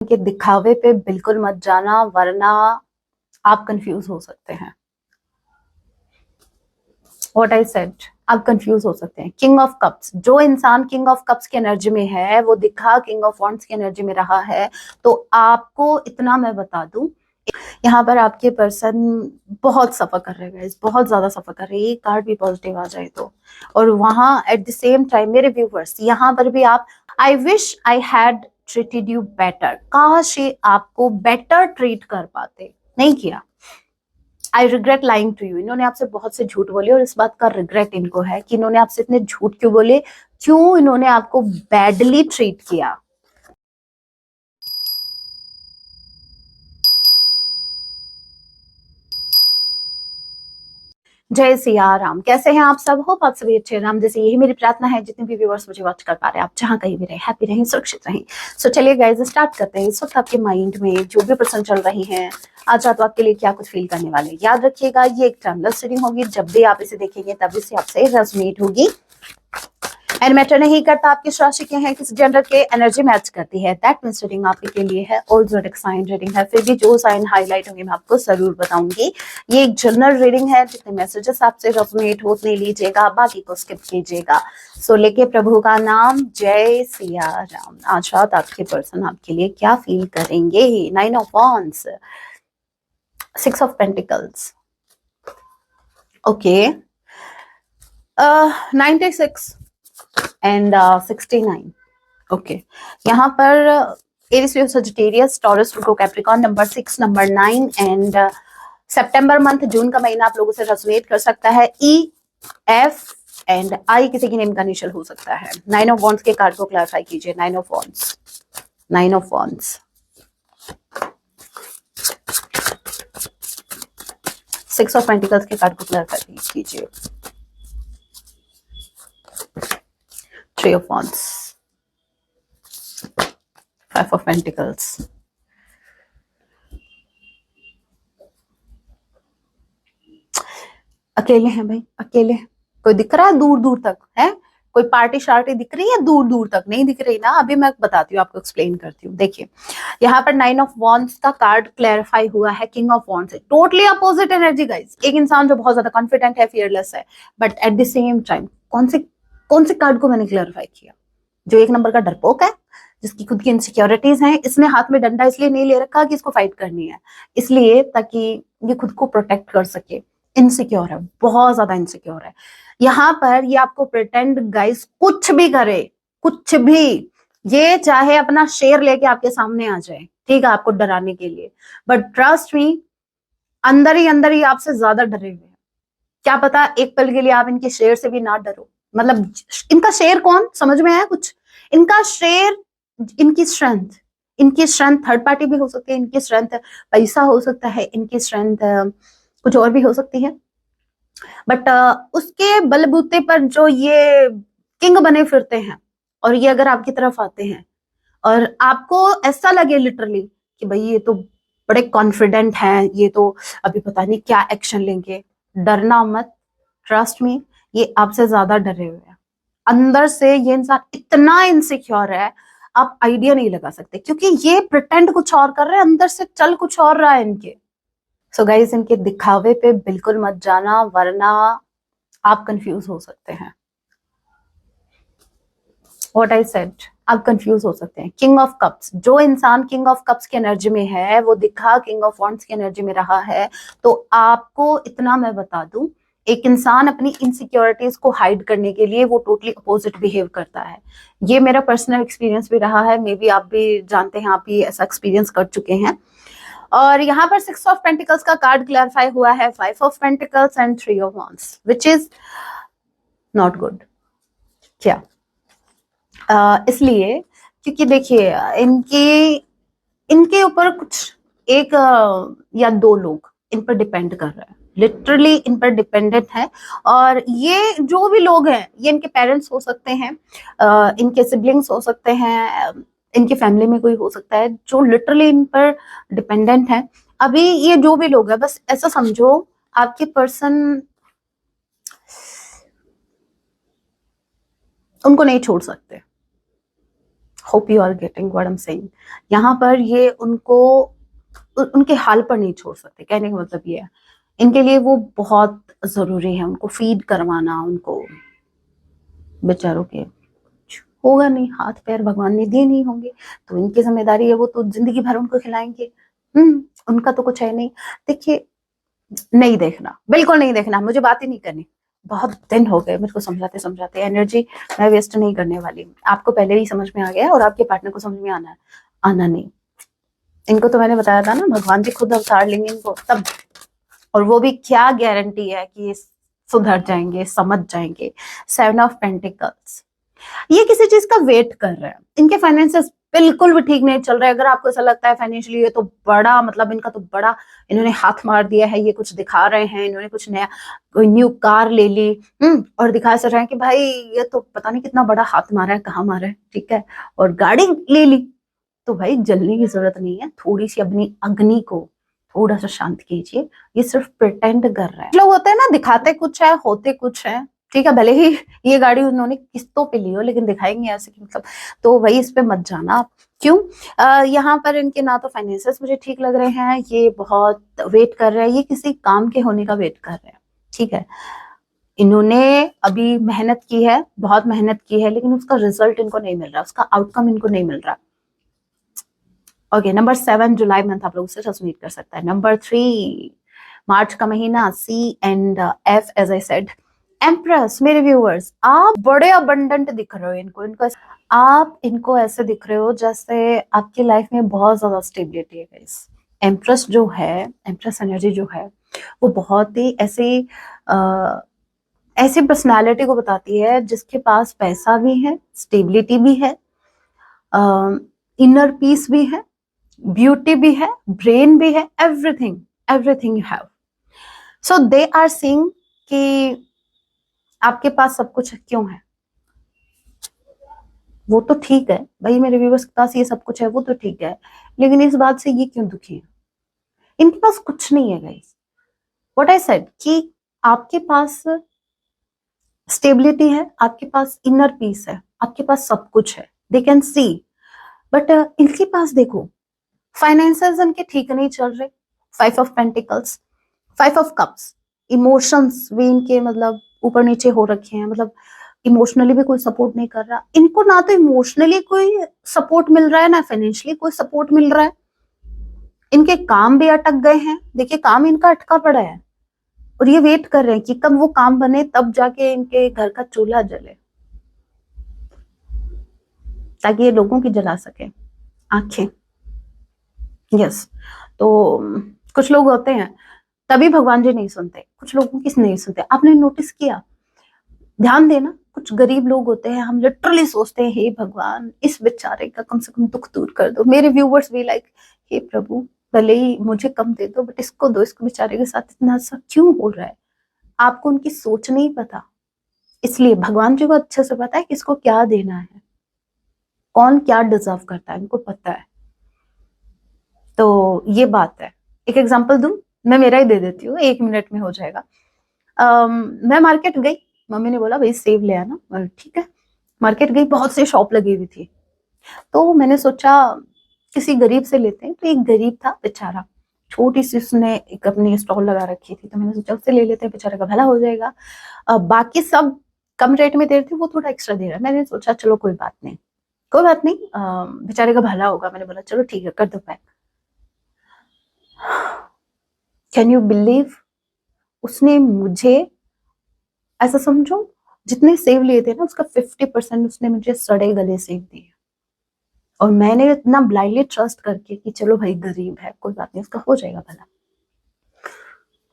इनके दिखावे पे बिल्कुल मत जाना, वरना आप कंफ्यूज हो सकते हैं। What I said, आप कंफ्यूज हो सकते हैं। किंग ऑफ कप्स, जो इंसान किंग ऑफ कप्स की एनर्जी में है वो दिखा किंग ऑफ वॉन्ड्स की एनर्जी में रहा है, तो आपको इतना मैं बता दूं, यहाँ पर आपके पर्सन बहुत सफर कर रहे हैं, बहुत ज्यादा सफर कर रहे हैं। ये कार्ड भी पॉजिटिव आ जाए तो, और वहां एट द सेम टाइम मेरे व्यूवर्स यहाँ पर भी आप, I wish I had treated you better, काश ये आपको बेटर ट्रीट कर पाते, नहीं किया। I regret lying to you, इन्होंने आपसे बहुत से झूठ बोले और इस बात का रिग्रेट इनको है कि इन्होंने आपसे इतने झूठ क्यों बोले, क्यों इन्होंने आपको बैडली ट्रीट किया। जय सिया राम, कैसे हैं आप सब? होप आप सभी अच्छे राम जैसे, यही मेरी प्रार्थना है। जितने भी व्यूअर्स मुझे वॉच कर पा रहे हैं, आप जहां कहीं भी रहे, हैप्पी रहें, सुरक्षित रहें। सो चलिए गाइस स्टार्ट करते हैं। इस वक्त आपके माइंड में जो भी पर्सन चल रही हैं, आज रात आपके लिए क्या कुछ फील करने वाले, याद रखिएगा ये एक टाइमलेस रीडिंग होगी। जब भी आप इसे देखेंगे तभी से आपसे रेजोनेट होगी, एंड मैटर नहीं करता आपकी राशि के हैं, किस जेंडर के, एनर्जी मैच करती है। दैट मींस रीडिंग आपके के लिए है और ज़ोडिएक साइन रीडिंग है। फिर भी जो साइन हाईलाइट होंगे मैं आपको जरूर बताऊंगी। ये एक जनरल रीडिंग है, जितने मैसेजेस आपसे रेजोनेट होने लीजिएगा, बाकी को स्किप कीजिएगा। सो लेके प्रभु का नाम, जय सिया राम। आज रात आपके पर्सन आपके लिए क्या फील करेंगे? 9 of wands, 6 of pentacles, okay, 96 and 69, okay. यहाँ पर Aries, Leo, Sagittarius, Taurus, Virgo, Capricorn, number 6, number 9 and सितंबर मंथ, जून का महीना आप लोगों से रेजोनेट कर सकता है। ई, एफ एंड आई किसी की नेम का इनिशियल हो सकता है। 9 ऑफ वॉन्ड्स के कार्ड को क्लैरिफाई कीजिए। 9 of wands, 9 of wands, 6 of pentacles के कार्ड को क्लैरिफाई कीजिए। 3 of wands, 5 of pentacles, अकेले हैं भाई, अकेले। कोई दिख रहा है दूर दूर तक है? कोई पार्टी शार्टी दिख रही है? दूर दूर तक नहीं दिख रही ना, अभी मैं बताती हूँ, आपको एक्सप्लेन करती हूँ। देखिए यहाँ पर 9 ऑफ वॉन्ड्स का कार्ड क्लैरिफाई हुआ है किंग ऑफ वॉन्ड्स से। Totally opposite energy guys. एक इंसान जो बहुत ज्यादा कॉन्फिडेंट है, फियरलेस है, but at the same time कौन से कार्ड को मैंने क्लैरिफाई किया? जो 1 नंबर का डरपोक है, जिसकी खुद की इनसिक्योरिटीज हैं। इसने हाथ में डंडा इसलिए नहीं ले रखा कि इसको फाइट करनी है, इसलिए ताकि ये खुद को प्रोटेक्ट कर सके। इनसिक्योर है, बहुत ज्यादा इनसिक्योर है। यहाँ पर ये आपको प्रिटेंड गाइस कुछ भी करे, कुछ भी, ये चाहे अपना शेर लेके आपके सामने आ जाए, ठीक है, आपको डराने के लिए, बट ट्रस्ट मी, अंदर ही आपसे ज्यादा डरे हुए हैं। क्या पता एक पल के लिए आप इनके शेर से भी ना डरो। मतलब इनका शेर कौन, समझ में आया कुछ? इनका शेर इनकी स्ट्रेंथ थर्ड पार्टी भी हो सकती है, इनकी स्ट्रेंथ पैसा हो सकता है, इनकी स्ट्रेंथ कुछ और भी हो सकती है, बट उसके बलबूते पर जो ये किंग बने फिरते हैं, और ये अगर आपकी तरफ आते हैं और आपको ऐसा लगे लिटरली कि भाई ये तो बड़े कॉन्फिडेंट हैं, ये तो अभी पता नहीं क्या एक्शन लेंगे, डरना मत। ट्रस्ट मी, ये आपसे ज्यादा डरे हुए हैं। अंदर से ये इंसान इतना इनसिक्योर है, आप आइडिया नहीं लगा सकते, क्योंकि ये प्रिटेंड कुछ और कर रहे हैं, अंदर से चल कुछ और रहा है इनके। सो गाइस इनके दिखावे पे बिल्कुल मत जाना, वरना आप कंफ्यूज हो सकते हैं। What I said, आप कंफ्यूज हो सकते हैं। किंग ऑफ कप्स, जो इंसान किंग ऑफ कप्स की एनर्जी में है वो दिखा किंग ऑफ वॉन्ड्स की एनर्जी में रहा है, तो आपको इतना मैं बता दूं, एक इंसान अपनी इनसिक्योरिटीज को हाइड करने के लिए वो टोटली अपोजिट बिहेव करता है। ये मेरा पर्सनल एक्सपीरियंस भी रहा है, मे बी आप भी जानते हैं, आप भी ऐसा एक्सपीरियंस कर चुके हैं। और यहाँ पर 6 ऑफ पेंटिकल्स का कार्ड क्लैरिफाई हुआ है, 5 of pentacles and 3 of wands, which is not good. क्या? इसलिए क्योंकि देखिए इनके ऊपर कुछ एक या दो लोग इन पर डिपेंड कर रहे हैं, लिटरली इन पर डिपेंडेंट है। और ये जो भी लोग हैं, ये इनके पेरेंट्स हो सकते हैं, इनके सिबलिंग्स हो सकते हैं, इनके फैमिली में कोई हो सकता है जो लिटरली इन पर डिपेंडेंट है। अभी ये जो भी लोग हैं, बस ऐसा समझो आपके पर्सन उनको नहीं छोड़ सकते, hope you are getting what I am saying. यहाँ पर ये उनको उनके हाल पर नहीं छोड़ सकते, कहने का मतलब ये है इनके लिए वो बहुत जरूरी है, उनको फीड करवाना, उनको बेचारों के कुछ होगा नहीं, हाथ पैर भगवान ने दिए नहीं होंगे तो इनकी जिम्मेदारी है, वो तो जिंदगी भर उनको खिलाएंगे। उनका तो कुछ है नहीं। देखिए, नहीं देखना, बिल्कुल नहीं देखना, मुझे बात ही नहीं करनी, बहुत दिन हो गए मेरे को समझाते समझाते, एनर्जी मैं वेस्ट नहीं करने वाली। आपको पहले ही समझ में आ गया और आपके पार्टनर को समझ में आना नहीं। इनको तो मैंने बताया था ना, भगवान जी खुद अवतार लेंगे इनको तब, और वो भी क्या गारंटी है कि ये सुधर जाएंगे, समझ जाएंगे। 7 ऑफ पेंटिकल्स, ये किसी चीज का वेट कर रहे हैं, इनके फाइनेंसेस बिल्कुल भी ठीक नहीं चल रहे। अगर आपको ऐसा लगता है फाइनेंशियली ये तो बड़ा, मतलब इनका तो बड़ा, इन्होंने हाथ मार दिया है, ये कुछ दिखा रहे हैं, इन्होंने कुछ नया कोई न्यू कार ले ली, और दिखा सक रहे हैं कि भाई ये तो पता नहीं कितना बड़ा हाथ मारा है, कहाँ मारा है, ठीक है, और गाड़ी ले ली, तो भाई जलने की जरूरत नहीं है, थोड़ी सी अपनी अग्नि को थोड़ा सा शांत कीजिए। ये सिर्फ प्रिटेंड कर रहे हैं। लोग होते हैं ना, दिखाते कुछ है, होते कुछ है, ठीक है, भले ही ये गाड़ी उन्होंने किस्तों पे ली हो, लेकिन दिखाएंगे ऐसे कि मतलब, तो वही इस पे मत जाना आप। क्यों? यहाँ पर इनके ना तो फाइनेंसेस मुझे ठीक लग रहे हैं, ये बहुत वेट कर रहे हैं, ये किसी काम के होने का वेट कर रहे हैं, ठीक है। इन्होंने अभी मेहनत की है, बहुत मेहनत की है, लेकिन उसका रिजल्ट इनको नहीं मिल रहा, उसका आउटकम इनको नहीं मिल रहा। ओके, नंबर 7 जुलाई मंथ आप लोग उसे ट्रांसलेट कर सकता है। नंबर 3 मार्च का महीना, C and F, as I said. Empress, मेरे व्यूअर्स, आप बड़े अबंडेंट दिख रहे हो इनको आप इनको ऐसे दिख रहे हो जैसे आपकी लाइफ में बहुत ज्यादा स्टेबिलिटी है गाइस। एम्प्रेस जो है, एम्प्रेस एनर्जी जो है, वो बहुत ही ऐसी पर्सनालिटी को बताती है जिसके पास पैसा भी है, स्टेबिलिटी भी है, इनर पीस भी है, ब्यूटी भी है, ब्रेन भी है, everything everything you have. So they are seeing कि आपके पास सब कुछ क्यों है, वो तो ठीक है भाई, मेरे व्यूअर्स के पास ये सब कुछ है, वो तो ठीक है, लेकिन इस बात से ये क्यों दुखी है? इनके पास कुछ नहीं है गाइस। व्हाट आई सेड कि आपके पास स्टेबिलिटी है, आपके पास इनर पीस है, आपके पास सब कुछ है, दे कैन सी, बट इनके पास देखो फाइनेंसेस इनके ठीक नहीं चल रहे। 5 of pentacles, 5 of cups, emotions भी इनके मतलब ऊपर नीचे हो रखे हैं, मतलब इमोशनली भी कोई सपोर्ट नहीं कर रहा इनको, ना तो इमोशनली कोई सपोर्ट मिल रहा है, ना फाइनेंशियली कोई सपोर्ट मिल रहा है। इनके काम भी अटक गए हैं, देखिए काम इनका अटका पड़ा है, और ये वेट कर रहे हैं कि कब वो काम बने, तब जाके इनके घर का चूल्हा जले, ताकि ये लोगों की जला सके आंखें। यस, तो कुछ लोग होते हैं तभी भगवान जी नहीं सुनते, कुछ लोगों की नहीं सुनते। आपने नोटिस किया? ध्यान देना, कुछ गरीब लोग होते हैं, हम लिटरली सोचते हैं हे भगवान इस बेचारे का कम से कम दुख दूर कर दो। मेरे व्यूवर्स भी लाइक, हे प्रभु भले ही मुझे कम दे दो, बट इसको दो, इसको बेचारे के साथ इतना सा क्यों हो रहा है? आपको उनकी सोच नहीं पता, इसलिए भगवान जी को अच्छे से पता है किसको क्या देना है, कौन क्या डिजर्व करता है, इनको पता है। तो ये बात है। एक एग्जांपल दूं, मैं मेरा ही दे देती हूँ, 1 मिनट में हो जाएगा। मैं मार्केट गई, मम्मी ने बोला भाई सेब ले आना, ठीक है। मार्केट गई, बहुत से शॉप लगी हुई थी, तो मैंने सोचा किसी गरीब से लेते हैं। तो एक गरीब था बेचारा, छोटी सी उसने एक अपनी स्टॉल लगा रखी थी, तो मैंने सोचा उससे ले लेते हैं, बेचारे का भला हो जाएगा। बाकी सब कम रेट में दे रहे थे, वो थोड़ा एक्स्ट्रा दे रहा है। मैंने सोचा चलो कोई बात नहीं, कोई बात नहीं, बेचारे का भला होगा। मैंने बोला चलो ठीक है, कर दो पैक। कैन यू बिलीव, उसने मुझे, ऐसा समझो जितने सेब लिए थे ना, उसका 50% उसने मुझे सड़े गले सेब दिए। और मैंने इतना ब्लाइंडली ट्रस्ट करके कि चलो भाई गरीब है, कोई बात नहीं, उसका हो जाएगा भला,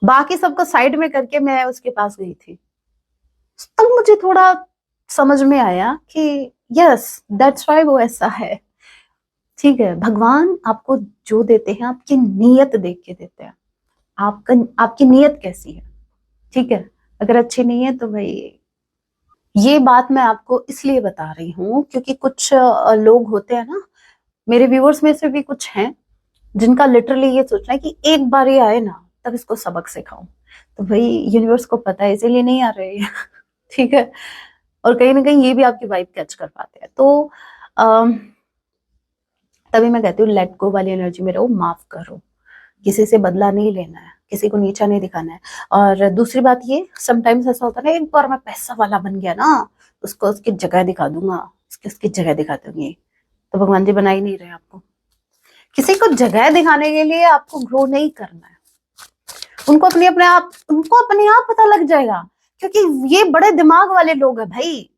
बाकी सबको साइड में करके मैं उसके पास गई थी। तब मुझे थोड़ा समझ में आया कि यस दैट्स व्हाई वो ऐसा है। ठीक है, भगवान आपको जो देते हैं आपकी नीयत देख के देते हैं, आपकी नीयत कैसी है, ठीक है। अगर अच्छी नहीं है तो भाई, ये बात मैं आपको इसलिए बता रही हूँ क्योंकि कुछ लोग होते हैं ना, मेरे व्यूअर्स में से भी कुछ हैं जिनका लिटरली ये सोचना है कि एक बार ये आए ना तब इसको सबक सिखाऊं। तो भाई यूनिवर्स को पता है, इसीलिए नहीं आ रहे हैं ठीक है, और कहीं ना कहीं ये भी आपकी वाइब कैच कर पाते हैं। तो तभी मैं कहती हूँ लेट गो वाली एनर्जी में रहो, माफ करो, किसी से बदला नहीं लेना है, किसी को नीचा नहीं दिखाना है। और दूसरी बात ये, समटाइम्स ऐसा होता है ना, एक बार मैं पैसा वाला बन गया ना, उसको उसकी जगह दिखा दूंगा, उसकी जगह दिखा दूंगी। तो भगवान जी बना ही नहीं रहे आपको। किसी को जगह दिखाने के लिए आपको ग्रो नहीं करना है। उनको अपने आप पता लग जाएगा, क्योंकि ये बड़े दिमाग वाले लोग हैं भाई।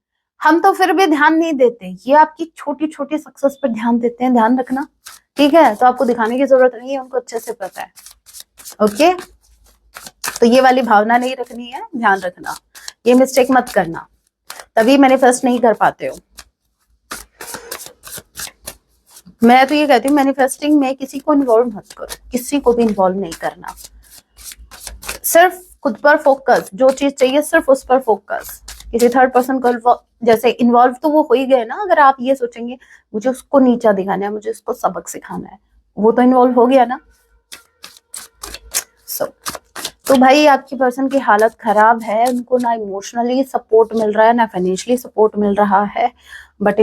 हम तो फिर भी ध्यान नहीं देते, ये आपकी छोटी छोटी सक्सेस पर ध्यान देते हैं, ध्यान रखना, ठीक है। तो आपको दिखाने की जरूरत नहीं है, उनको अच्छे से पता है। ओके, तो ये वाली भावना नहीं रखनी है, ध्यान रखना, ये मिस्टेक मत करना, तभी मैनिफेस्ट नहीं कर पाते हो। मैं तो ये कहती हूँ मैनिफेस्टिंग में किसी को इन्वॉल्व मत करो, किसी को भी इन्वॉल्व नहीं करना, सिर्फ खुद पर फोकस, जो चीज चाहिए सिर्फ उस पर फोकस। किसी थर्ड पर्सन को जैसे इन्वॉल्व तो वो हो ही गए ना। अगर आप ये सोचेंगे मुझे उसको नीचा दिखाना है, मुझे उसको सबक सिखाना है, वो तो इन्वॉल्व हो गया ना। तो भाई आपकी पर्सन की हालत खराब है, उनको ना इमोशनली सपोर्ट मिल रहा है ना फाइनेंशियली सपोर्ट मिल रहा है, बट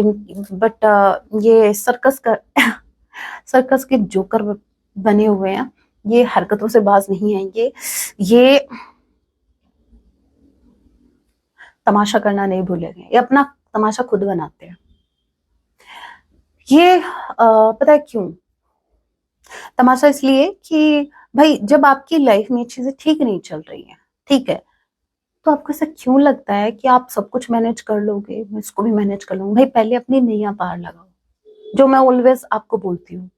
ये सर्कस के जोकर बने हुए हैं, ये हरकतों से बाज नहीं आएंगे, ये तमाशा करना नहीं भूलेंगे, ये अपना तमाशा खुद बनाते हैं। ये पता है क्यों तमाशा? इसलिए कि भाई जब आपकी लाइफ में चीजें ठीक नहीं चल रही हैं, ठीक है, तो आपको ऐसा क्यों लगता है कि आप सब कुछ मैनेज कर लोगे, मैं इसको भी मैनेज कर लूंगा? भाई पहले अपनी नैया पार लगाओ, जो मैं ऑलवेज आपको बोलती हूँ।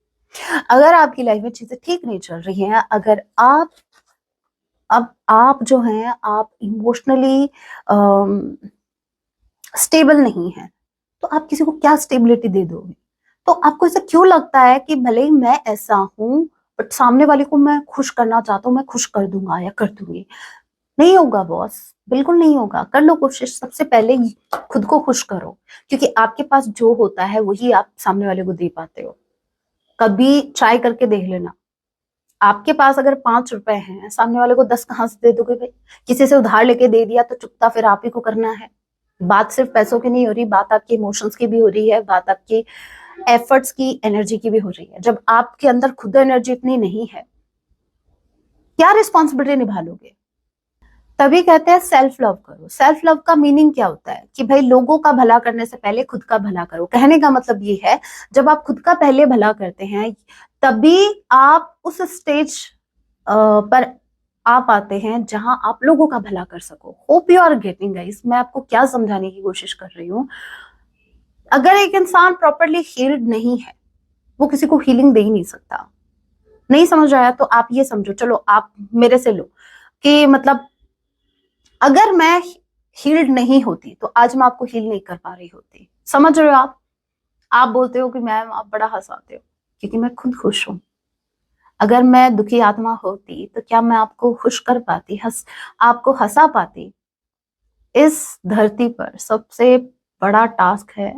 अगर आपकी लाइफ में चीजें ठीक नहीं चल रही हैं, अगर आप जो हैं आप इमोशनली स्टेबल नहीं है, तो आप किसी को क्या स्टेबिलिटी दे दोगे? तो आपको ऐसा क्यों लगता है कि भले ही मैं ऐसा हूं बट सामने वाले को मैं खुश करना चाहता हूँ, मैं खुश कर दूंगा या कर दूंगी? नहीं होगा बॉस, बिल्कुल नहीं होगा। कर लो कोशिश, सबसे पहले खुद को खुश करो, क्योंकि आपके पास जो होता है वही आप सामने वाले को दे पाते हो। कभी ट्राई करके देख लेना, आपके पास अगर 5 रुपए हैं, सामने वाले को 10 कहां से दे दोगे भाई? किसी से उधार लेके दे दिया तो चुकता फिर आप ही को करना है। बात सिर्फ पैसों की नहीं हो रही, बात आपके इमोशंस की भी हो रही है, बात आपकी एफर्ट्स की, एनर्जी की भी हो रही है। जब आपके अंदर खुद एनर्जी इतनी नहीं है, क्या रिस्पॉन्सिबिलिटी निभा लोगे? तभी कहते हैं सेल्फ लव करो। सेल्फ लव का मीनिंग क्या होता है कि भाई लोगों का भला करने से पहले खुद का भला करो। कहने का मतलब ये है, जब आप खुद का पहले भला करते हैं तभी आप उस स्टेज पर आ पाते हैं जहां आप लोगों का भला कर सको। Hope you are getting guys, मैं आपको क्या समझाने की कोशिश कर रही हूँ। अगर एक इंसान प्रॉपरली हील्ड नहीं है, वो किसी को हीलिंग दे ही नहीं सकता। नहीं समझ आया तो आप ये समझो, चलो आप मेरे से लो कि मतलब अगर मैं हील्ड नहीं होती तो आज मैं आपको हील नहीं कर पा रही होती। समझ रहे हो आप बोलते हो कि मैम आप बड़ा हंसाते हो, क्योंकि मैं खुद खुश हूं। अगर मैं दुखी आत्मा होती तो क्या मैं आपको खुश कर पाती, आपको हंसा पाती? इस धरती पर सबसे बड़ा टास्क है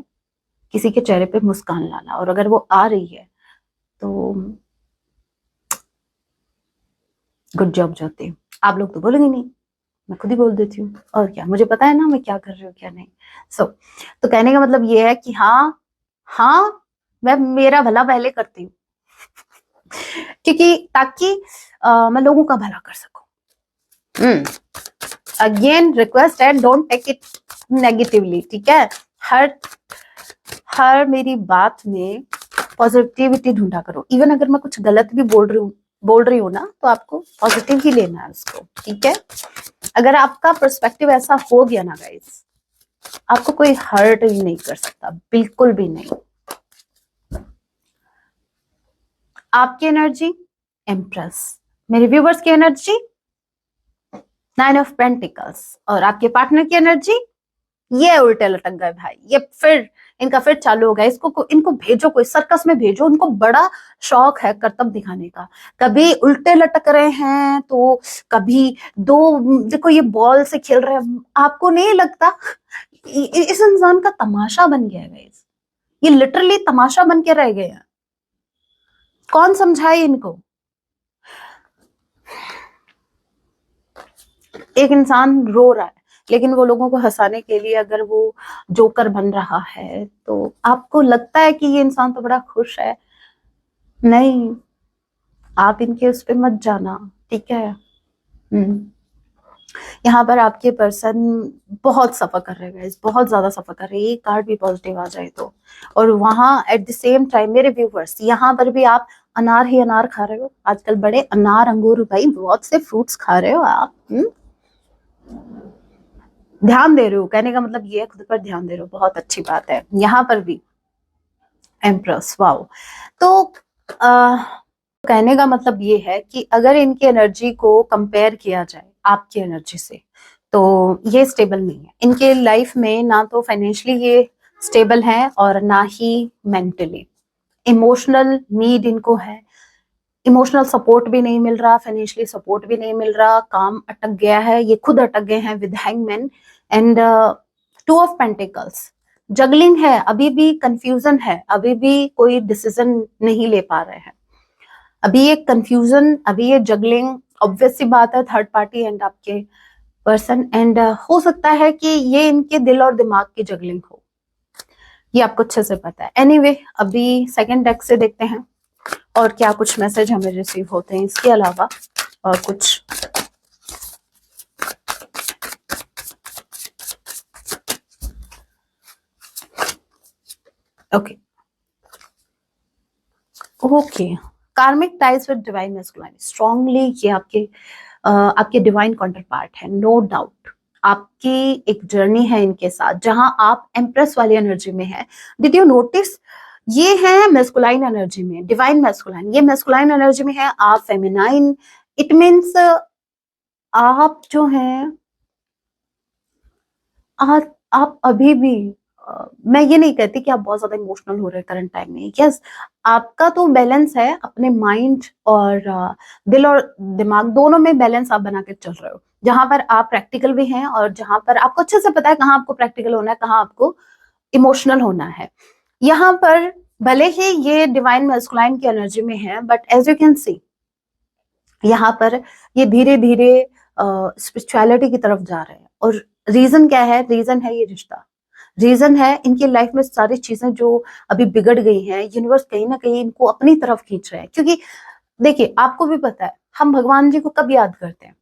किसी के चेहरे पे मुस्कान लाना, और अगर वो आ रही है तो गुड जॉब ज्योति। आप लोग तो बोलेंगे नहीं, मैं खुद ही बोल देती हूँ, और क्या, मुझे पता है ना मैं क्या कर रही हूँ क्या नहीं। तो कहने का मतलब ये है कि हाँ मैं मेरा भला पहले करती हूँ, क्योंकि ताकि मैं लोगों का भला कर सकूं। अगेन रिक्वेस्ट है, डोंट टेक इट नेगेटिवली, ठीक है। हर मेरी बात में पॉजिटिविटी ढूंढा करो। इवन अगर मैं कुछ गलत भी बोल रही हूँ ना, तो आपको पॉजिटिव ही लेना है उसको, ठीक है। अगर आपका पर्सपेक्टिव ऐसा हो गया ना गाइस, आपको कोई हर्ट ही नहीं कर सकता, बिल्कुल भी नहीं। आपकी एनर्जी एम्प्रेस, मेरे व्यूवर्स की एनर्जी 9 ऑफ पेंटिकल्स, और आपके पार्टनर की एनर्जी ये उल्टे लटक गए भाई, ये फिर इनका फिर चालू हो गया। इनको भेजो, कोई सर्कस में भेजो, उनको बड़ा शौक है करतब दिखाने का। कभी उल्टे लटक रहे हैं तो कभी दो, देखो ये बॉल से खेल रहे हैं। आपको नहीं लगता इस इंसान का तमाशा बन गया है गाइस? ये लिटरली तमाशा बन के रह गए हैं। कौन समझाए इनको? एक इंसान रो रहा है, लेकिन वो लोगों को हंसाने के लिए अगर वो जोकर बन रहा है, तो आपको लगता है कि ये इंसान तो बड़ा खुश है। नहीं, आप इनके उस पे मत जाना, ठीक है। यहाँ पर आपके पर्सन बहुत सफर कर रहे हैं गाइस, बहुत ज्यादा सफर कर रहे हैं, ये कार्ड भी पॉजिटिव आ जाए तो। और वहां एट द सेम टाइम मेरे व्यूवर्स, यहाँ पर भी आप अनार ही अनार खा रहे हो आजकल, बड़े अनार अंगूर भाई बहुत से फ्रूट्स खा रहे हो आप। ध्यान दे रहे हो, कहने का मतलब ये है खुद पर ध्यान दे रहे हो, बहुत अच्छी बात है। यहाँ पर भी एम्प्रेस, वाओ। तो आ, कहने का मतलब ये है कि अगर इनकी एनर्जी को कंपेयर किया जाए आपकी एनर्जी से, तो ये स्टेबल नहीं है इनके लाइफ में, ना तो फाइनेंशियली ये स्टेबल है और ना ही मेंटली। इमोशनल नीड इनको है, इमोशनल सपोर्ट भी नहीं मिल रहा, फाइनेंशियली सपोर्ट भी नहीं मिल रहा, काम अटक गया है, ये खुद अटक गए हैं with hangman and two of pentacles. Juggling है, अभी भी कंफ्यूजन है, अभी भी कोई डिसीजन नहीं ले पा रहे हैं, अभी ये कंफ्यूजन, अभी ये जगलिंग। ऑब्वियस सी बात है, थर्ड पार्टी एंड आपके पर्सन, एंड हो सकता है कि ये इनके दिल और दिमाग की जगलिंग हो, ये आपको अच्छे से पता है। एनीवे अभी सेकंड डेक से देखते हैं और क्या कुछ मैसेज हमें रिसीव होते हैं इसके अलावा और कुछ। ओके ओके, कार्मिक ties with divine masculine, strongly ये आपके डिवाइन काउंटर पार्ट है, नो डाउट। आपकी एक जर्नी है इनके साथ जहां आप एम्प्रेस वाली एनर्जी में है। डिड यू नोटिस, ये है मैस्कुलाइन एनर्जी में, डिवाइन मैस्कुलाइन, ये मैस्कुलाइन एनर्जी में है, आप फेमिनाइन। इट मीन्स आप जो हैं, आप अभी भी मैं ये नहीं कहती कि आप बहुत ज्यादा इमोशनल हो रहे हैं करंट टाइम में। यस, आपका तो बैलेंस है, अपने माइंड और दिल और दिमाग दोनों में बैलेंस आप बना के चल रहे हो, जहां पर आप प्रैक्टिकल भी हैं और जहां पर आपको अच्छे से पता है कहाँ आपको प्रैक्टिकल होना है, कहाँ आपको इमोशनल होना है। यहाँ पर भले ही ये डिवाइन मैस्कुलाइन की एनर्जी में है, but as you can see यहाँ पर ये धीरे धीरे स्पिरिचुअलिटी की तरफ जा रहे हैं। और रीजन क्या है, रीजन है ये रिश्ता, रीजन है इनकी लाइफ में सारी चीजें जो अभी बिगड़ गई हैं, यूनिवर्स कहीं ना कहीं इनको अपनी तरफ खींच रहे हैं। क्योंकि देखिए आपको भी पता है, हम भगवान जी को कब याद करते हैं,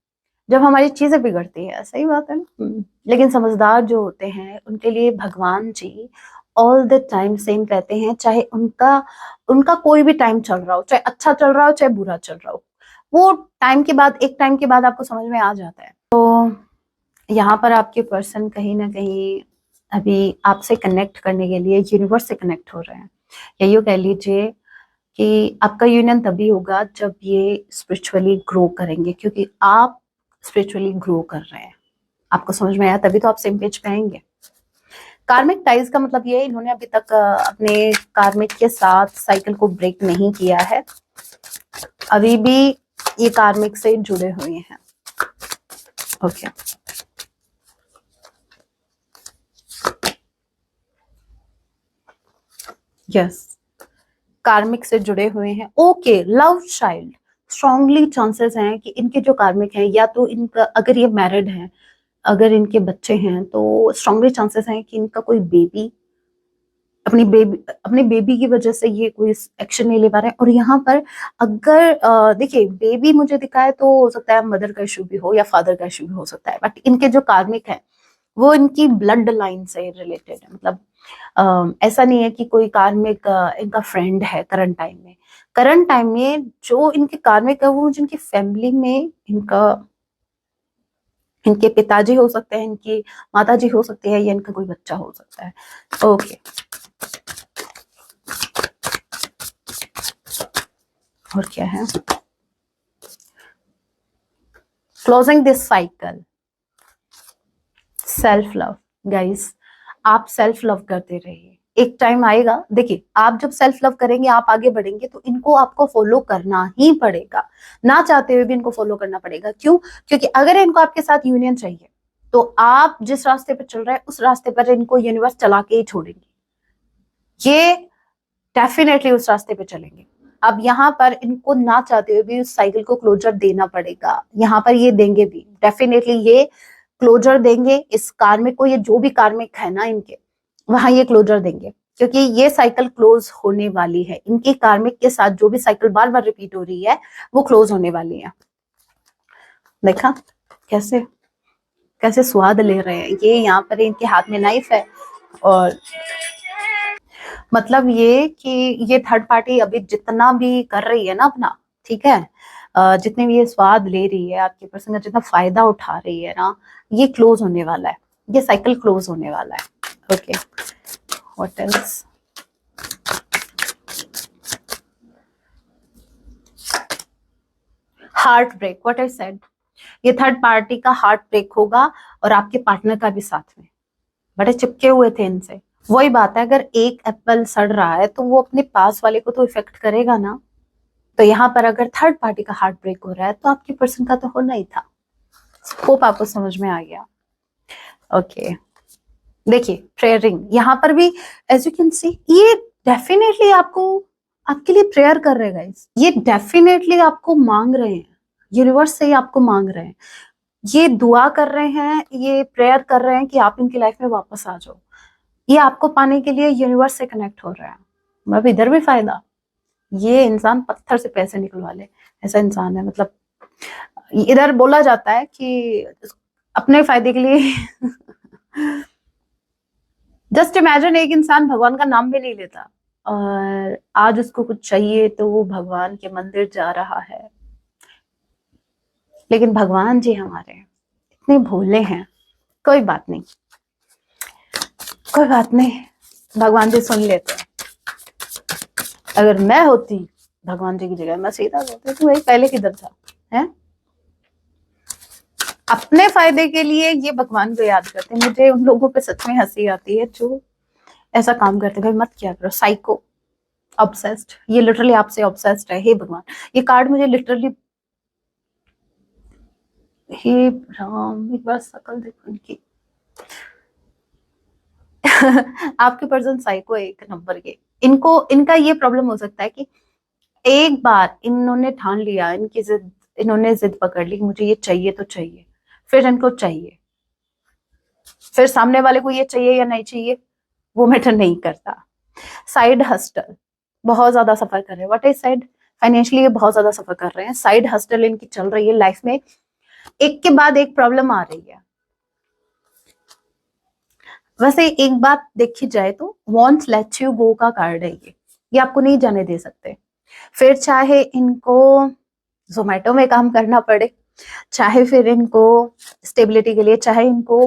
जब हमारी चीजें बिगड़ती है, सही बात है ना। लेकिन समझदार जो होते हैं उनके लिए भगवान जी ऑल द टाइम सेम रहते हैं, चाहे उनका उनका कोई भी टाइम चल रहा हो, चाहे अच्छा चल रहा हो चाहे बुरा चल रहा हो, वो टाइम के बाद, एक टाइम के बाद आपको समझ में आ जाता है। तो यहाँ पर आपके पर्सन कहीं ना कहीं अभी आपसे कनेक्ट करने के लिए यूनिवर्स से कनेक्ट हो रहे हैं, या यूँ कह लीजिए कि आपका यूनियन तभी होगा जब ये स्पिरिचुअली ग्रो करेंगे, क्योंकि आप स्पिरिचुअली ग्रो कर रहे हैं, आपको समझ में आया, तभी तो आप सेम पेज पे आएंगे। कार्मिक टाइज का मतलब ये है, इन्होंने अभी तक अपने कार्मिक के साथ साइकिल को ब्रेक नहीं किया है, अभी भी ये कार्मिक से जुड़े हुए हैं। ओके यस, कार्मिक से जुड़े हुए हैं। Okay, love child, strongly chances हैं कि इनके जो कार्मिक हैं, या तो इनका अगर ये मैरिड हैं, अगर इनके बच्चे हैं, तो स्ट्रांगली चांसेस हैं कि इनका कोई बेबी, अपनी बेबी की वजह से ये कोई एक्शन नहीं ले पा रहे हैं। और यहाँ पर अगर देखिए बेबी मुझे दिखा है, तो हो सकता है मदर का इशू भी हो या फादर का इशू भी हो सकता है, बट इनके जो कार्मिक है वो इनकी ब्लड लाइन से रिलेटेड है। मतलब ऐसा नहीं है कि कोई कार्मिक इनका फ्रेंड है करंट टाइम में, करंट टाइम में जो इनके कार्मिक है वो जिनकी फैमिली में इनके पिताजी हो सकते हैं, इनकी माताजी हो सकती है, या इनका कोई बच्चा हो सकता है। ओके और क्या है, closing this cycle, self love. Guys आप सेल्फ लव करते रहिए, एक टाइम आएगा, देखिए आप जब सेल्फ लव करेंगे, आप आगे बढ़ेंगे, तो इनको आपको फॉलो करना ही पड़ेगा, ना चाहते हुए भी इनको फॉलो करना पड़ेगा। क्यों? क्योंकि अगर इनको आपके साथ यूनियन चाहिए, तो आप जिस रास्ते पर चल रहे हैं उस रास्ते पर इनको यूनिवर्स चला के ही छोड़ेंगे, ये डेफिनेटली उस रास्ते पे चलेंगे। अब यहाँ पर इनको ना चाहते हुए भी उस साइकिल को क्लोजर देना पड़ेगा, यहाँ पर ये देंगे भी, डेफिनेटली ये क्लोजर देंगे इस कार्मिक को, ये जो भी कार्मिक है ना इनके, वहां ये क्लोजर देंगे। क्योंकि ये साइकिल क्लोज होने वाली है। इनकी कार्मिक के साथ जो भी साइकिल बार बार रिपीट हो रही है वो क्लोज होने वाली है। देखा कैसे कैसे स्वाद ले रहे हैं ये। यहाँ पर इनके हाथ में नाइफ है और मतलब ये कि ये थर्ड पार्टी अभी जितना भी कर रही है ना अपना, ठीक है, जितने भी ये स्वाद ले रही है आपके पर्सन का, जितना फायदा उठा रही है ना, ये क्लोज होने वाला है, ये साइकिल क्लोज होने वाला है। Okay, what else? Heartbreak, what I said, ये थर्ड पार्टी का हार्ट ब्रेक होगा और आपके पार्टनर का भी साथ में। बड़े चिपके हुए थे इनसे। वही बात है, अगर एक एप्पल सड़ रहा है तो वो अपने पास वाले को तो इफेक्ट करेगा ना। तो यहाँ पर अगर थर्ड पार्टी का हार्ट ब्रेक हो रहा है तो आपकी पर्सन का तो होना ही था। होप आपको समझ में आ गया। ओके, देखिए प्रेयरिंग यहाँ पर भी एज यू कैन सी, ये डेफिनेटली आपको, आपके लिए प्रेयर कर रहे हैं गाइस। ये डेफिनेटली आपको मांग रहे हैं, यूनिवर्स से ही आपको मांग रहे हैं, ये दुआ कर रहे हैं, ये प्रेयर कर रहे हैं कि आप इनकी लाइफ में वापस आ जाओ। ये आपको पाने के लिए यूनिवर्स से कनेक्ट हो रहा है। मतलब इधर भी फायदा, ये इंसान पत्थर से पैसे निकलवा ले, ऐसा इंसान है। मतलब इधर बोला जाता है कि अपने फायदे के लिए जस्ट इमेजिन, एक इंसान भगवान का नाम भी नहीं लेता और आज उसको कुछ चाहिए तो वो भगवान के मंदिर जा रहा है। लेकिन भगवान जी हमारे इतने भोले हैं। कोई बात नहीं, कोई बात नहीं, भगवान जी सुन लेते हैं। अगर मैं होती भगवान जी की जगह, मैं सीधा बोलती तू वही पहले किधर था, है? अपने फायदे के लिए ये भगवान को याद करते हैं। मुझे उन लोगों पे सच में हंसी आती है जो ऐसा काम करते हैं। भाई मत क्या करो, साइको, ऑब्सेस्ड, ये लिटरली आपसे ऑब्सेस्ड है। हे भगवान, ये कार्ड मुझे लिटरली, हे राम, एक बार शकल देखो इनकी आपके पर्सन साइको है एक नंबर के। इनको, इनका ये प्रॉब्लम हो सकता है कि एक बार इन्होंने ठान लिया, इनकी जिद, इन्होंने जिद पकड़ ली कि मुझे ये चाहिए तो चाहिए, फिर इनको चाहिए, फिर सामने वाले को ये चाहिए या नहीं चाहिए वो मैटर नहीं करता। साइड हस्टल, बहुत ज्यादा सफर कर रहे हैं। What is side? फाइनेंशियली ये बहुत ज्यादा सफर कर रहे हैं। साइड हस्टल इनकी चल रही है लाइफ में, एक के बाद एक प्रॉब्लम आ रही है। वैसे एक बात देखी जाए तो वॉन्ट्स लेट यू गो का कार्ड है ये आपको नहीं जाने दे सकते। फिर चाहे इनको जोमेटो में काम करना पड़े, चाहे फिर इनको स्टेबिलिटी के लिए, चाहे इनको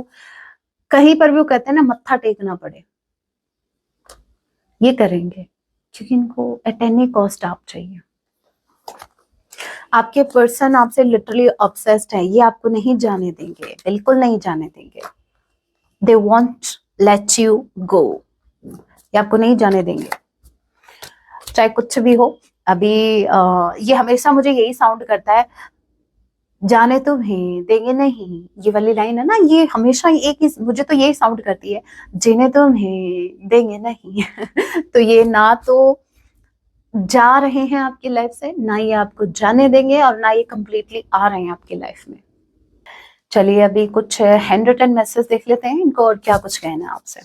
कहीं पर भी, वो कहते हैं ना, मत्था टेकना पड़े, ये करेंगे, क्योंकि इनको एट एनी कॉस्ट आप चाहिए। आपके पर्सन आपसे लिटरली ऑब्सेस्ड है, ये आपको नहीं जाने देंगे, बिल्कुल नहीं जाने देंगे। They won't let you go, ये आपको नहीं जाने देंगे चाहे कुछ भी हो। अभी ये हमेशा मुझे यही साउंड करता है, जाने तो हैं देंगे नहीं, ये वाली लाइन है ना, ये हमेशा एक ही मुझे तो यही साउंड करती है, जीने तो हैं देंगे नहीं तो ये ना तो जा रहे हैं आपकी लाइफ से, ना ये आपको जाने देंगे, और ना ये कंप्लीटली आ रहे हैं आपकी लाइफ में। चलिए अभी कुछ हैंड रिटन मैसेज देख लेते हैं इनको और क्या कुछ कहना है आपसे।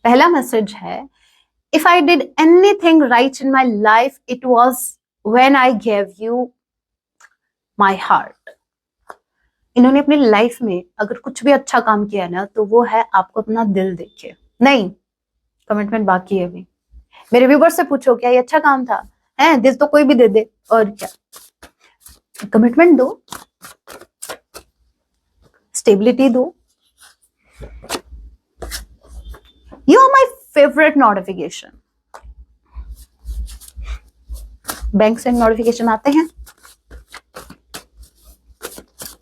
पहला मैसेज है, if I did anything right in my life it was when I gave you my heart. इन्होंने अपनी लाइफ में अगर कुछ भी अच्छा काम किया ना तो वो है आपको अपना दिल देके। नहीं, कमिटमेंट बाकी है अभी। मेरे व्यूवर्स से पूछो क्या ये अच्छा काम था, है? दिल तो कोई भी दे दे, और क्या, कमिटमेंट दो, स्टेबिलिटी दो। You are my favourite notification. Bank से नोटिफिकेशन आते हैं,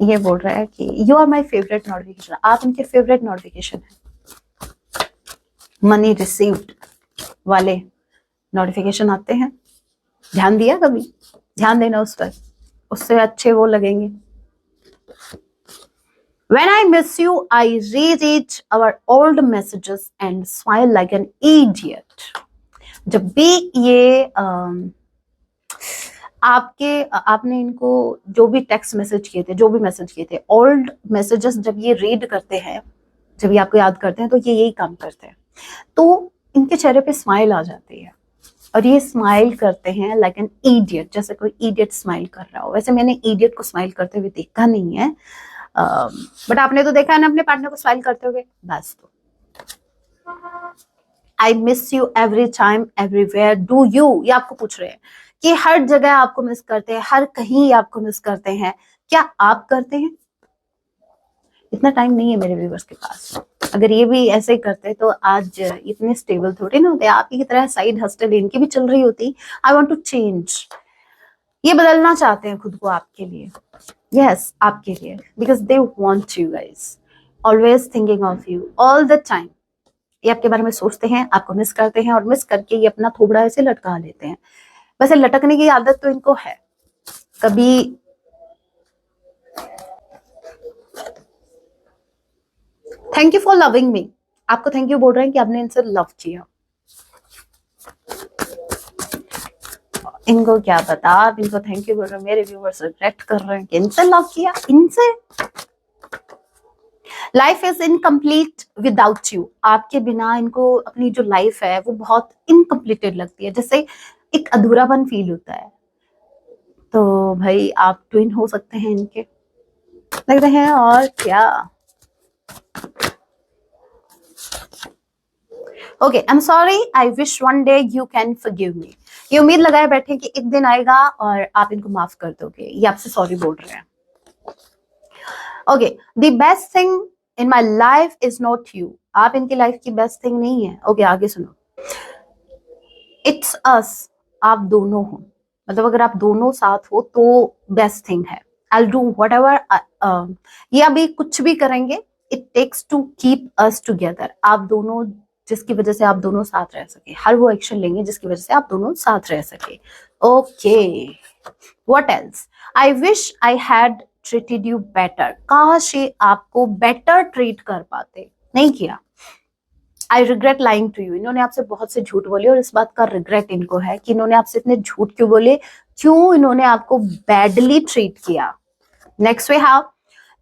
ये बोल रहा है कि you are my favourite notification, आप इनके फेवरेट नोटिफिकेशन है। मनी रिसीव्ड वाले नोटिफिकेशन आते हैं, ध्यान दिया कभी? ध्यान देना उस पर, उससे अच्छे वो लगेंगे। When I miss you, I reread our old messages and smile like an idiot. जब भी ये आपने इनको जो भी टेक्स्ट मैसेज किए थे, जो भी मैसेज किए थे, ओल्ड मैसेजेस जब ये रीड करते हैं, जब ये आपको याद करते हैं, तो ये यही काम करते हैं। तो इनके चेहरे पे स्माइल आ जाती है और ये स्माइल करते हैं लाइक एन इडियट, जैसे कोई इडियट स्माइल कर रहा हो। वैसे मैंने इडियट को स्माइल करते हुए देखा नहीं है, बट आपने तो देखा है ना अपने पार्टनर को स्माइल करते हुए। बस तो I miss you every time everywhere do you, ये आपको पूछ रहे हैं कि हर जगह आपको मिस करते हैं, हर कहीं आपको मिस करते हैं, क्या आप करते हैं? इतना टाइम नहीं है मेरे व्यूवर्स के पास। अगर ये भी ऐसे ही करते तो आज इतने स्टेबल थोड़े ना होते। आप ही की तरह साइड हस्टल इनकी भी चल रही होती। आई वांट टू चेंज, ये बदलना चाहते हैं खुद को आपके लिए। यस, आपके लिए, because they want you guys, always thinking of you all the time. ये आपके बारे में सोचते हैं, आपको मिस करते हैं, और मिस करके ये अपना थोबड़ा ऐसे लटका लेते हैं। वैसे लटकने की आदत तो इनको है। कभी thank you for loving me, आपको थैंक यू बोल रहे हैं कि आपने इनसे लव किया। इनको क्या पता, आप इनको थैंक यू बोल रहे हैं, मेरे व्यूअर्स रिग्रेट कर रहे हैं कि इनसे लव किया। इनसे life is incomplete without you, आपके बिना इनको अपनी जो लाइफ है वो बहुत इनकम्प्लीटेड लगती है, जैसे एक अधूरापन फील होता है। तो भाई आप ट्विन हो सकते हैं इनके, लग रहे हैं। और क्या, okay, I am sorry, I wish one day you can forgive me. ये उम्मीद लगाए बैठे कि एक दिन आएगा और आप इनको माफ कर दोगे, ये आपसे सॉरी बोल रहे हैं। Okay, the best thing in my life is not you, आप इनकी लाइफ की बेस्ट थिंग नहीं है। ओके, आगे सुनो। इट्स अस, आप दोनों हो, मतलब अगर आप दोनों साथ हो तो बेस्ट थिंग है। आई डू वट एवर, ये अभी कुछ भी करेंगे, it takes to keep us together. आप दोनों, जिसकी वजह से आप दोनों साथ रह सके, हर वो एक्शन लेंगे जिसकी वजह से आप दोनों साथ रह सके। Okay, what else, I wish I had treated you better, काश ये आपको बेटर ट्रीट कर पाते, नहीं किया। I regret lying to you, इन्होंने आपसे बहुत से झूठ बोले और इस बात का रिग्रेट इनको है कि इन्होंने आपसे इतने झूठ क्यों बोले, क्यों इन्होंने आपको बैडली ट्रीट किया। Next we have,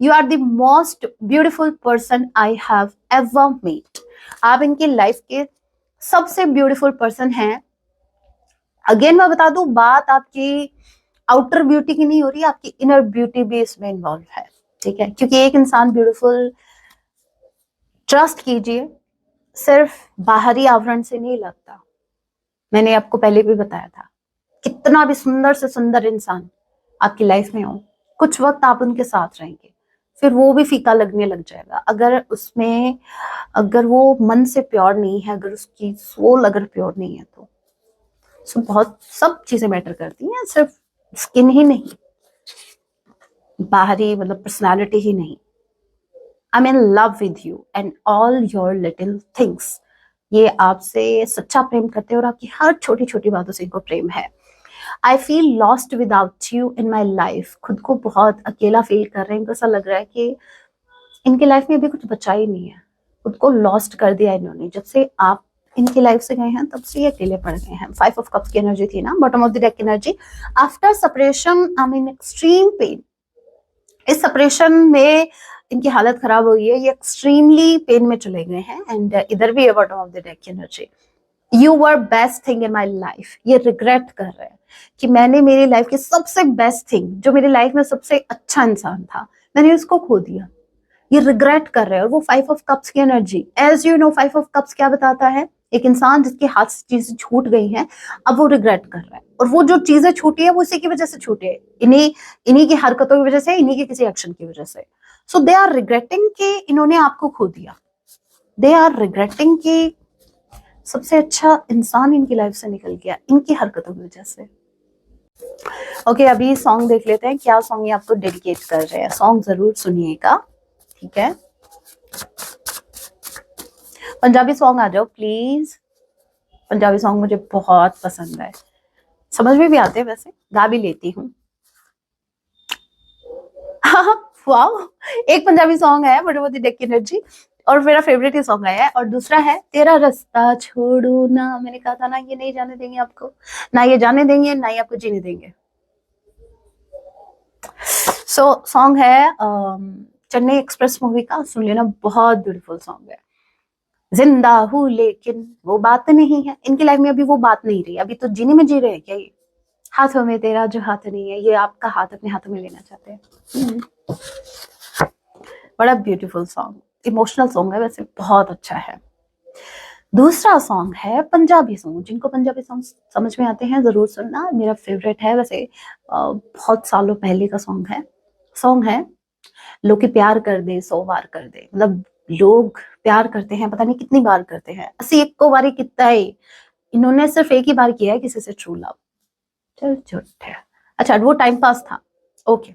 you are the most beautiful person I have ever meet, आप इनकी लाइफ के सबसे ब्यूटीफुल पर्सन हैं। अगेन मैं बता दूं, बात आपकी आउटर ब्यूटी की नहीं हो रही, आपकी इनर ब्यूटी भी इसमें इन्वॉल्व है, ठीक है? क्योंकि एक इंसान ब्यूटीफुल, ट्रस्ट कीजिए, सिर्फ बाहरी आवरण से नहीं लगता। मैंने आपको पहले भी बताया था, कितना भी सुंदर से सुंदर इंसान आपकी लाइफ में हो, कुछ वक्त आप उनके साथ रहेंगे, फिर वो भी फीका लगने लग जाएगा। अगर वो मन से प्योर नहीं है, अगर उसकी सोल अगर प्योर नहीं है, तो बहुत सब चीजें मैटर करती हैं, सिर्फ स्किन ही नहीं, बाहरी मतलब पर्सनालिटी ही नहीं। आई am in love with you and all your little things, ये आपसे सच्चा प्रेम करते हैं और आपकी हर छोटी छोटी बातों से इनको प्रेम है। I feel lost without you in my life, खुद को बहुत अकेला फील कर रहे हैं, इनको ऐसा लग रहा है कि इनकी लाइफ में अभी कुछ बचा ही नहीं है, खुद को लॉस्ट कर दिया इन्होंने। जब से आप इनकी लाइफ से गए हैं तब से ये अकेले पड़ गए हैं। 5 ऑफ कप्स की एनर्जी थी ना, bottom of the deck energy. After separation I am in extreme pain, इस सेपरेशन में इनकी हालत खराब हो गई है, ये एक्सट्रीमली पेन में चले गए हैं। एंड इधर भी है बॉटम ऑफ द डेक की energy, you were best thing in my life, ये रिग्रेट कर रहे हैं कि मैंने मेरी लाइफ की सबसे बेस्ट थिंग, जो मेरी लाइफ में सबसे अच्छा इंसान था, मैंने उसको खो दिया। ये रिग्रेट कर रहे हैं। और वो 5 ऑफ कप्स की energy, as you know 5 of cups क्या बताता है, एक इंसान जिसके हाथ से चीजें छूट गई हैं, अब वो रिग्रेट कर रहा है, और वो जो चीजें छूटी है वो इसी की वजह से छूटी है, इन्हीं की हरकतों की वजह से, इन्हीं के किसी एक्शन की वजह से। सो दे आर रिग्रेटिंग कि इन्होंने आपको खो दिया, दे आर रिग्रेटिंग कि सबसे अच्छा इंसान इनकी लाइफ से निकल गया इनकी हरकतों की वजह से। ओके, अभी सॉन्ग देख लेते हैं, क्या सॉन्ग ये आपको डेडिकेट कर रहे हैं। सॉन्ग जरूर सुनिएगा, ठीक है? पंजाबी सॉन्ग आ जाओ प्लीज, पंजाबी सॉन्ग मुझे बहुत पसंद है, समझ में भी आते हैं, वैसे गा भी लेती हूँ। वाओ, एक पंजाबी सॉन्ग है बट वो डेक एनर्जी, और मेरा फेवरेट ही सॉन्ग आया है। और दूसरा है तेरा रास्ता छोड़ू ना, मैंने कहा था ना ये नहीं जाने देंगे आपको, ना ये जाने देंगे, ना ही आपको जीने देंगे। सो सॉन्ग है चेन्नई एक्सप्रेस मूवी का, सुन लेना, बहुत ब्यूटीफुल सॉन्ग है। जिंदा हूँ लेकिन वो बात नहीं है, इनकी लाइफ में अभी वो बात नहीं रही, अभी तो जीने में जी रहे हैं क्या ये। हाथों में तेरा जो हाथ नहीं है, ये आपका हाथ अपने हाथों में लेना चाहते हैं। बड़ा ब्यूटीफुल सॉन्ग, इमोशनल सॉन्ग है वैसे, बहुत अच्छा है। दूसरा सॉन्ग है पंजाबी सॉन्ग, जिनको पंजाबी सॉन्ग समझ में आते हैं जरूर सुनना, मेरा फेवरेट है वैसे, बहुत सालों पहले का सॉन्ग है लोग प्यार कर दे 100 बार कर दे, मतलब लोग प्यार करते हैं, पता नहीं कितनी बार करते हैं, अस्सी एक को बारी कितना है, इन्होंने सिर्फ एक ही बार किया है किसी से ट्रू लव। चल झूठ है, अच्छा वो टाइम पास था, ओके,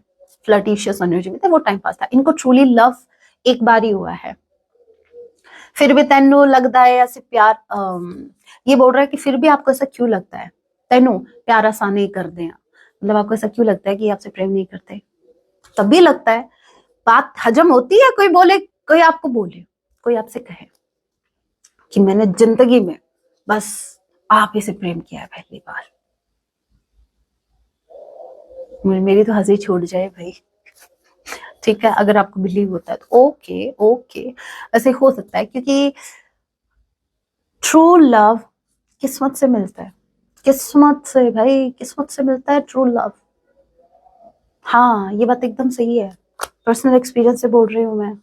फ्लर्टिशियस एनर्जी में थे, वो टाइम पास था, इनको ट्रूली लव एक बार ही हुआ है। फिर भी तेनू लगता है ऐसे प्यार, ये बोल रहा है कि फिर भी आपको ऐसा क्यों लगता है, तेनू प्यार आसान नहीं कर दे, मतलब आपको ऐसा क्यों लगता है कि आपसे प्रेम नहीं करते, तभी लगता है। बात हजम होती है, कोई बोले, कोई आपको बोले, कोई आपसे कहे कि मैंने जिंदगी में बस आप ही से प्रेम किया है पहली बार, मेरी तो हंसी छूट जाए भाई। ठीक है, अगर आपको बिलीव होता है तो ओके ओके, ऐसे हो सकता है, क्योंकि ट्रू लव किस्मत से मिलता है, किस्मत से भाई, किस्मत से मिलता है ट्रू लव। हाँ ये बात एकदम सही है, पर्सनल एक्सपीरियंस से बोल रही हूँ मैं।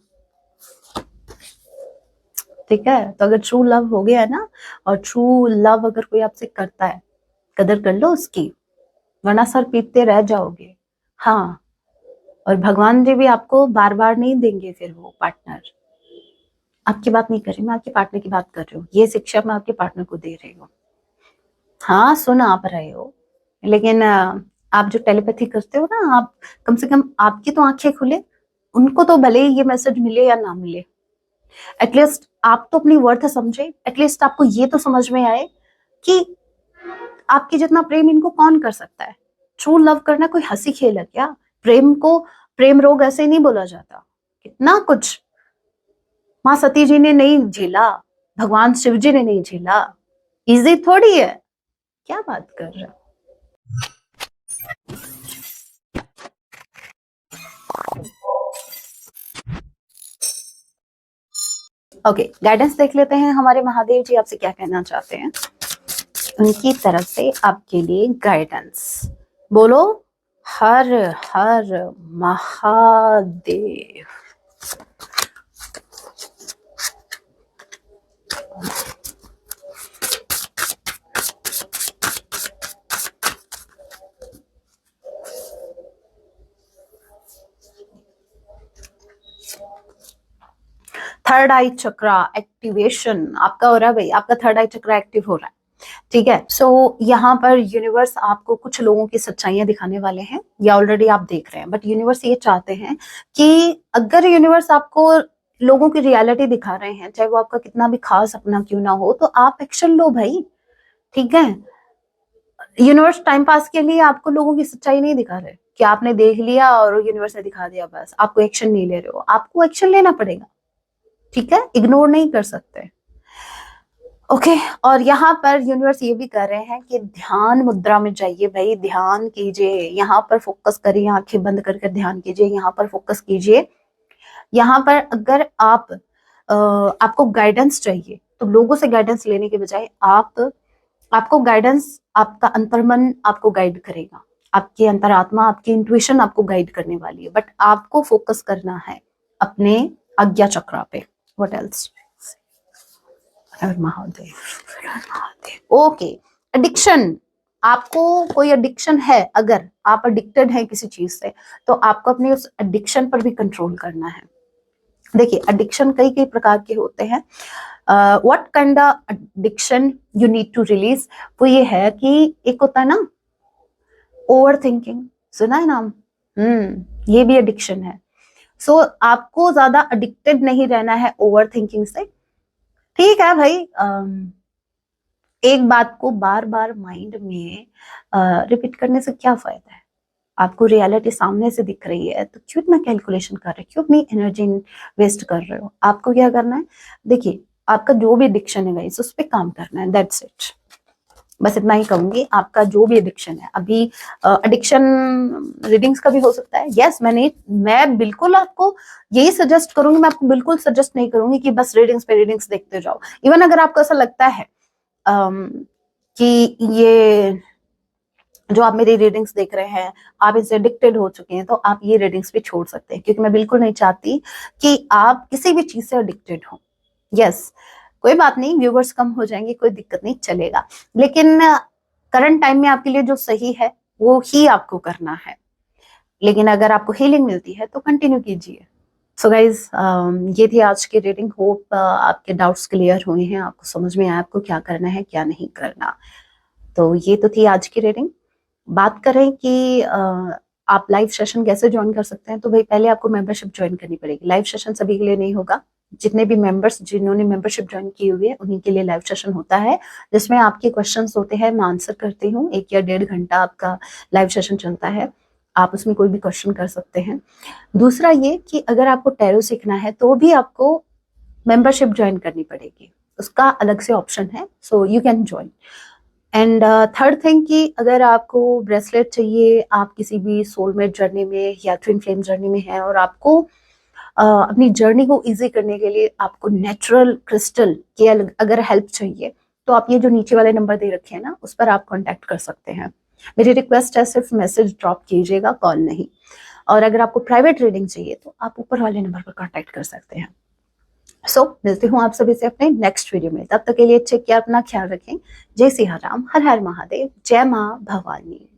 ठीक है, तो अगर ट्रू लव हो गया है ना, और ट्रू लव अगर कोई आपसे करता है, कदर कर लो उसकी, वरना सर पीटते रह जाओगे। हाँ, और भगवान जी भी आपको बार बार नहीं देंगे फिर वो पार्टनर। आपकी बात नहीं कर रही मैं, आपके पार्टनर की बात कर रही हूँ, ये शिक्षा मैं आपके पार्टनर को दे रही हूँ। हाँ सुन आप रहे हो, लेकिन आप जो टेलीपैथी करते हो ना, आप कम से कम आपकी तो आंखें खुले, उनको तो भले ही ये मैसेज मिले या ना मिले, एटलीस्ट आप तो अपनी वर्थ समझे, एटलीस्ट आपको ये तो समझ में आए कि आपके जितना प्रेम इनको कौन कर सकता है। ट्रू लव करना कोई हंसी खेल है क्या, प्रेम को प्रेम रोग ऐसे नहीं बोला जाता, कितना कुछ माँ सती जी ने नहीं झेला, भगवान शिव जी ने नहीं झेला, इजी थोड़ी है, क्या बात कर रहा। ओके, गाइडेंस देख लेते हैं, हमारे महादेव जी आपसे क्या कहना चाहते हैं, उनकी तरफ से आपके लिए गाइडेंस, बोलो हर हर महादेव। थर्ड आई चक्रा एक्टिवेशन आपका हो रहा है भाई, आपका थर्ड आई चक्रा एक्टिव हो रहा है। ठीक है, सो यहाँ पर यूनिवर्स आपको कुछ लोगों की सच्चाइयां दिखाने वाले हैं, या ऑलरेडी आप देख रहे हैं, बट यूनिवर्स ये चाहते हैं कि अगर यूनिवर्स आपको लोगों की रियलिटी दिखा रहे हैं, चाहे वो आपका कितना भी खास अपना क्यों ना हो, तो आप एक्शन लो भाई। ठीक है, यूनिवर्स टाइम पास के लिए आपको लोगों की सच्चाई नहीं दिखा रहे कि आपने देख लिया और यूनिवर्स ने दिखा दिया, बस आपको एक्शन नहीं ले रहे हो, आपको एक्शन लेना पड़ेगा। ठीक है, इग्नोर नहीं कर सकते। ओके, और यहाँ पर यूनिवर्स ये भी कर रहे हैं कि ध्यान मुद्रा में जाइए भाई, ध्यान कीजिए, यहाँ पर फोकस करिए, आंखें बंद करके ध्यान कीजिए, यहाँ पर फोकस कीजिए। यहाँ पर अगर आपको गाइडेंस चाहिए, तो लोगों से गाइडेंस लेने के बजाय आपको गाइडेंस, आपका अंतर्मन आपको गाइड करेगा, आपकी अंतरात्मा, आपकी इंट्यूशन आपको गाइड करने वाली है, बट आपको फोकस करना है अपने आज्ञा चक्रा पे। What else, Mahadev. Okay, addiction, आपको कोई एडिक्शन है, अगर आप एडिक्टेड हैं किसी चीज से, तो आपको अपने उस एडिक्शन पर भी कंट्रोल करना है। देखिए, एडिक्शन कई कई प्रकार के होते हैं, what kind of addiction you need to release, वो ये है कि एक होता है ना ओवर थिंकिंग, सुना है नाम, ये भी एडिक्शन है। सो आपको ज्यादा एडिक्टेड नहीं रहना है ओवर थिंकिंग से। ठीक है भाई, एक बात को बार बार माइंड में रिपीट करने से क्या फायदा है, आपको रियलिटी सामने से दिख रही है, तो क्यों इतना कैलकुलेशन कर रहे हो, क्यों अपनी एनर्जी वेस्ट कर रहे हो। आपको क्या करना है, देखिए आपका जो भी एडिक्शन है गाइस, उस पर काम करना है, दैट्स इट। बस इतना ही कहूंगी। आपका जो भी एडिक्शन है, अभी एडिक्शन रीडिंग्स का भी हो सकता है। यस, मैं बिल्कुल आपको यही सजेस्ट करूंगी, मैं आपको बिल्कुल सजेस्ट नहीं करूंगी कि बस रीडिंग्स पे रीडिंग्स देखते जाओ। इवन अगर आपको ऐसा लगता है कि ये जो आप मेरी रीडिंग्स देख रहे हैं आप इससे एडिक्टेड हो चुके हैं, तो आप ये रीडिंग्स भी छोड़ सकते हैं, क्योंकि मैं बिल्कुल नहीं चाहती कि आप किसी भी चीज से एडिक्टेड हो। यस, कोई बात नहीं, व्यूवर्स कम हो जाएंगे, कोई दिक्कत नहीं, चलेगा। लेकिन करंट टाइम में आपके लिए जो सही है वो ही आपको करना है। लेकिन अगर आपको हीलिंग मिलती है तो कंटिन्यू कीजिए। सो गाइज, ये थी आज की रीडिंग। होप आपके डाउट्स क्लियर हुए हैं, आपको समझ में आया आपको क्या करना है क्या नहीं करना। तो ये तो थी आज की रीडिंग। बात करें कि आप लाइव सेशन कैसे ज्वाइन कर सकते हैं, तो भाई पहले आपको मेंबरशिप ज्वाइन करनी पड़ेगी। लाइव सेशन सभी के लिए नहीं होगा, जितने भी मेंबर्स जिन्होंने मेंबरशिप ज्वाइन की हुई है उन्हीं के लिए लाइव सेशन होता है, जिसमें आपके क्वेश्चंस होते हैं, मैं आंसर करती हूँ। 1 या 1.5 घंटा आपका लाइव सेशन चलता है, आप उसमें कोई भी क्वेश्चन कर सकते हैं। दूसरा ये कि अगर आपको टैरो सीखना है तो भी आपको मेंबरशिप ज्वाइन करनी पड़ेगी, उसका अलग से ऑप्शन है, so you can join. And third thing कि अगर आपको ब्रेसलेट चाहिए, आप किसी भी सोलमेट जर्नी में या ट्विन फ्लेम जर्नी में है और आपको अपनी जर्नी को इजी करने के लिए आपको नेचुरल क्रिस्टल की अगर हेल्प चाहिए, तो आप ये जो नीचे वाले नंबर दे रखे हैं ना, उस पर आप कांटेक्ट कर सकते हैं। मेरी रिक्वेस्ट है सिर्फ मैसेज ड्रॉप कीजिएगा, कॉल नहीं। और अगर आपको प्राइवेट रीडिंग चाहिए तो आप ऊपर वाले नंबर पर कांटेक्ट कर सकते हैं। मिलती हूँ आप सभी से अपने नेक्स्ट वीडियो में। तब तक के लिए टेक केयर, अपना ख्याल रखें। जय सिया राम, हर हर महादेव, जय माँ भवानी।